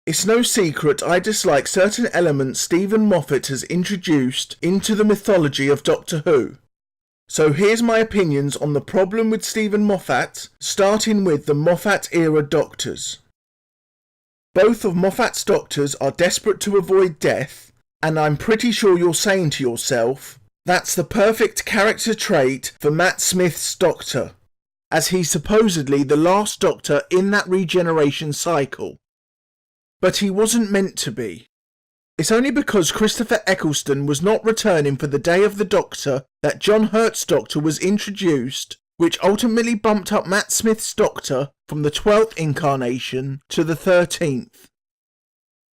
It's no secret I dislike certain elements Steven Moffat has introduced into the mythology of Doctor Who. So here's my opinions on the problem with Steven Moffat, starting with the Moffat-era Doctors. Both of Moffat's Doctors are desperate to avoid death, and I'm pretty sure you're saying to yourself, that's the perfect character trait for Matt Smith's Doctor, as he's supposedly the last Doctor in that regeneration cycle. But he wasn't meant to be. It's only because Christopher Eccleston was not returning for the Day of the Doctor that John Hurt's Doctor was introduced, which ultimately bumped up Matt Smith's Doctor from the 12th incarnation to the 13th.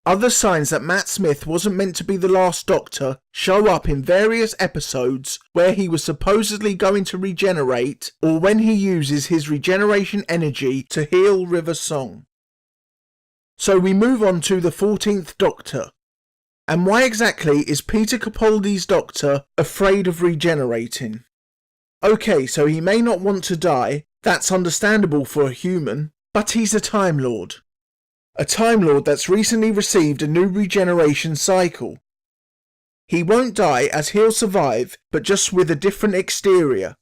Other signs that Matt Smith wasn't meant to be the last Doctor show up in various episodes where he was supposedly going to regenerate, or when he uses his regeneration energy to heal River Song. So we move on to the 14th Doctor. And why exactly is Peter Capaldi's Doctor afraid of regenerating? Okay, so he may not want to die, that's understandable for a human, but he's a Time Lord. A Time Lord that's recently received a new regeneration cycle. He won't die as he'll survive, but just with a different exterior.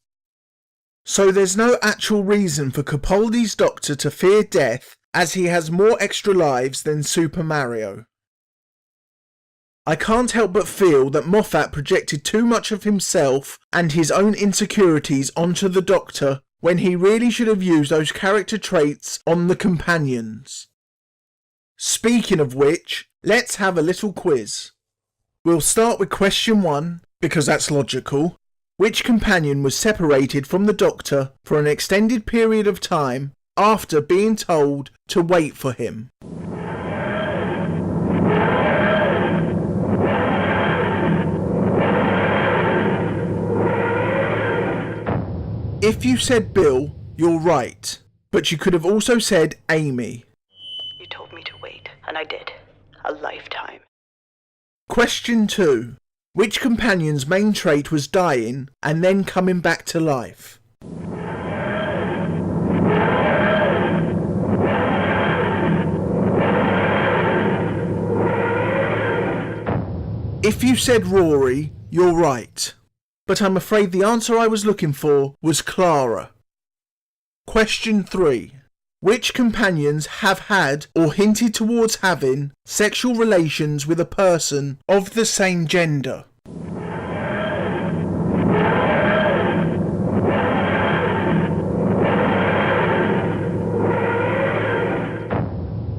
So there's no actual reason for Capaldi's Doctor to fear death, as he has more extra lives than Super Mario. I can't help but feel that Moffat projected too much of himself and his own insecurities onto the Doctor when he really should have used those character traits on the companions. Speaking of which, let's have a little quiz. We'll start with question 1, because that's logical. Which companion was separated from the Doctor for an extended period of time after being told to wait for him? If you said Bill, you're right, but you could have also said Amy. You told me to wait, and I did. A lifetime. Question 2. Which companion's main trait was dying and then coming back to life? If you said Rory, you're right. But I'm afraid the answer I was looking for was Clara. Question 3. Which companions have had or hinted towards having sexual relations with a person of the same gender?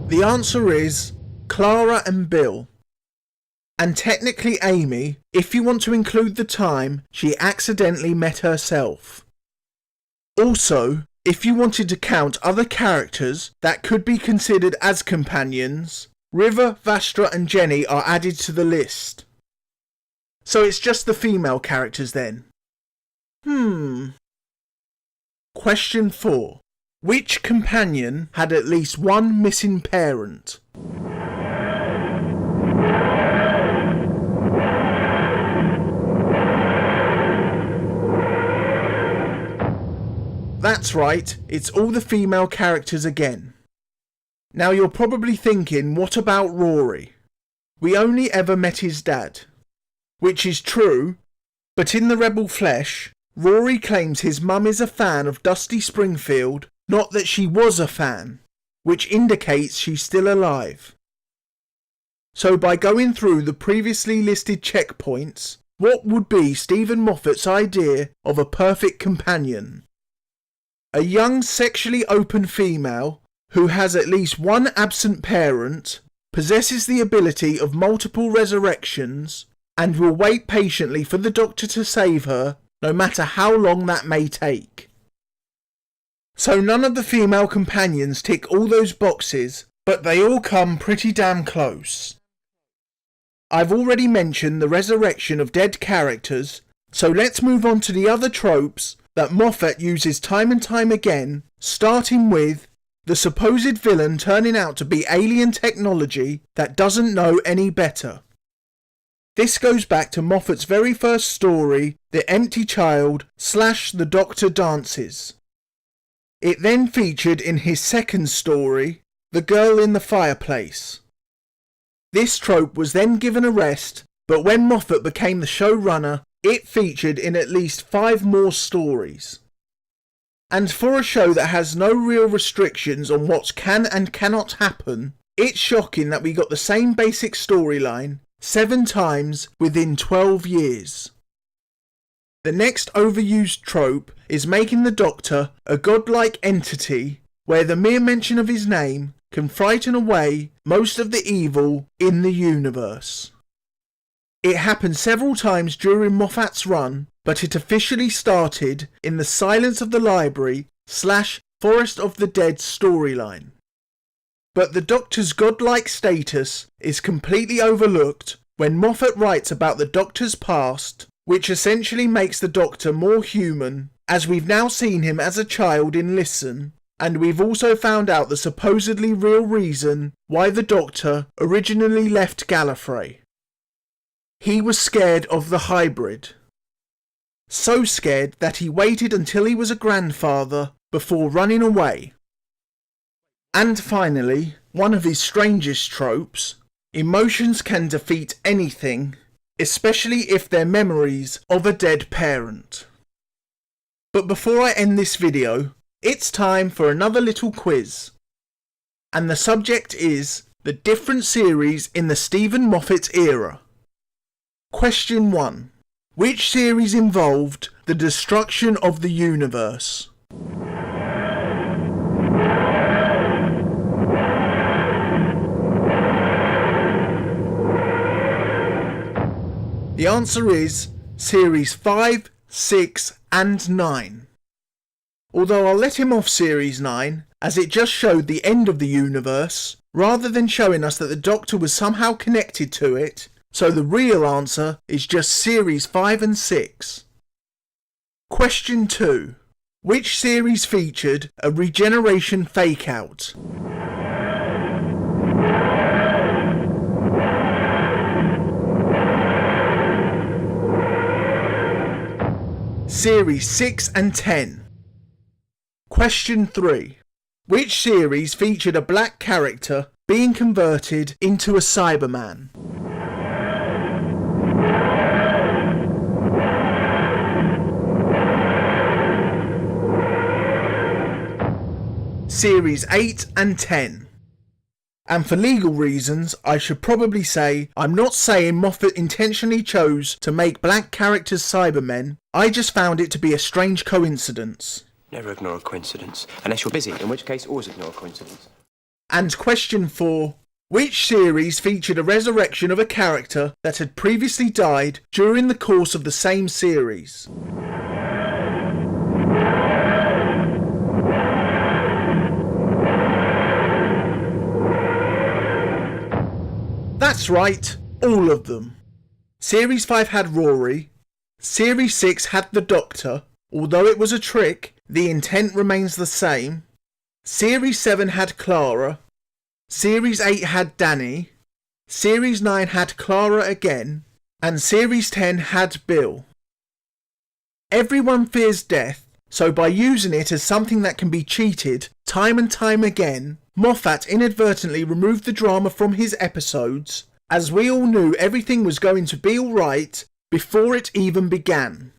The answer is Clara and Bill. And technically Amy, if you want to include the time she accidentally met herself. Also, if you wanted to count other characters that could be considered as companions, River, Vastra and Jenny are added to the list. So it's just the female characters then. Question 4. Which companion had at least one missing parent? That's right, it's all the female characters again. Now you're probably thinking, what about Rory? We only ever met his dad. Which is true, but in the Rebel flesh, Rory claims his mum is a fan of Dusty Springfield, not that she was a fan, which indicates she's still alive. So by going through the previously listed checkpoints, what would be Steven Moffat's idea of a perfect companion? A young sexually open female who has at least one absent parent, possesses the ability of multiple resurrections, and will wait patiently for the Doctor to save her, no matter how long that may take. So none of the female companions tick all those boxes, but they all come pretty damn close. I've already mentioned the resurrection of dead characters, so let's move on to the other tropes that Moffat uses time and time again, starting with the supposed villain turning out to be alien technology that doesn't know any better. This goes back to Moffat's very first story, The Empty Child / The Doctor Dances. It then featured in his second story, The Girl in the Fireplace, This trope was then given a rest, but when Moffat became the showrunner, it featured in at least 5 more stories. And for a show that has no real restrictions on what can and cannot happen, it's shocking that we got the same basic storyline 7 times within 12 years. The next overused trope is making the Doctor a godlike entity where the mere mention of his name can frighten away most of the evil in the universe. It happened several times during Moffat's run, but it officially started in the Silence of the Library / Forest of the Dead storyline. But the Doctor's godlike status is completely overlooked when Moffat writes about the Doctor's past, which essentially makes the Doctor more human, as we've now seen him as a child in Listen, and we've also found out the supposedly real reason why the Doctor originally left Gallifrey. He was scared of the hybrid. So scared that he waited until he was a grandfather before running away. And finally, one of his strangest tropes, emotions can defeat anything, especially if they're memories of a dead parent. But before I end this video, it's time for another little quiz. And the subject is the different series in the Steven Moffat era. Question 1. Which series involved the destruction of the universe? The answer is Series 5, 6 and 9. Although I'll let him off Series 9, as it just showed the end of the universe, rather than showing us that the Doctor was somehow connected to it, so the real answer is just Series 5 and 6. Question 2. Which series featured a regeneration fake-out? Series 6 and 10. Question 3. Which series featured a black character being converted into a Cyberman? Series 8 and 10. And for legal reasons, I should probably say I'm not saying Moffat intentionally chose to make black characters Cybermen, I just found it to be a strange coincidence. Never ignore a coincidence, unless you're busy, in which case always ignore a coincidence. And question 4. Which series featured a resurrection of a character that had previously died during the course of the same series? That's right, all of them. Series 5 had Rory, Series 6 had the Doctor, although it was a trick, the intent remains the same. Series 7 had Clara, Series 8 had Danny, Series 9 had Clara again, and Series 10 had Bill. Everyone fears death, so by using it as something that can be cheated time and time again, Moffat inadvertently removed the drama from his episodes, as we all knew everything was going to be alright before it even began.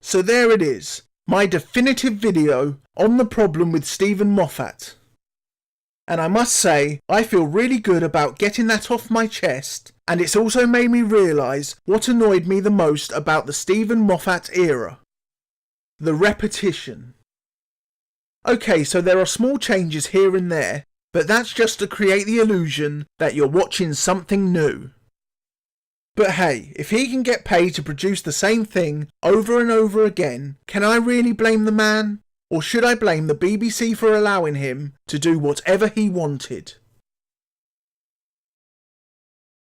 So there it is, my definitive video on the problem with Steven Moffat. And I must say, I feel really good about getting that off my chest, and it's also made me realise what annoyed me the most about the Steven Moffat era. The repetition. Okay, so there are small changes here and there, but that's just to create the illusion that you're watching something new. But hey, if he can get paid to produce the same thing over and over again, can I really blame the man? Or should I blame the BBC for allowing him to do whatever he wanted?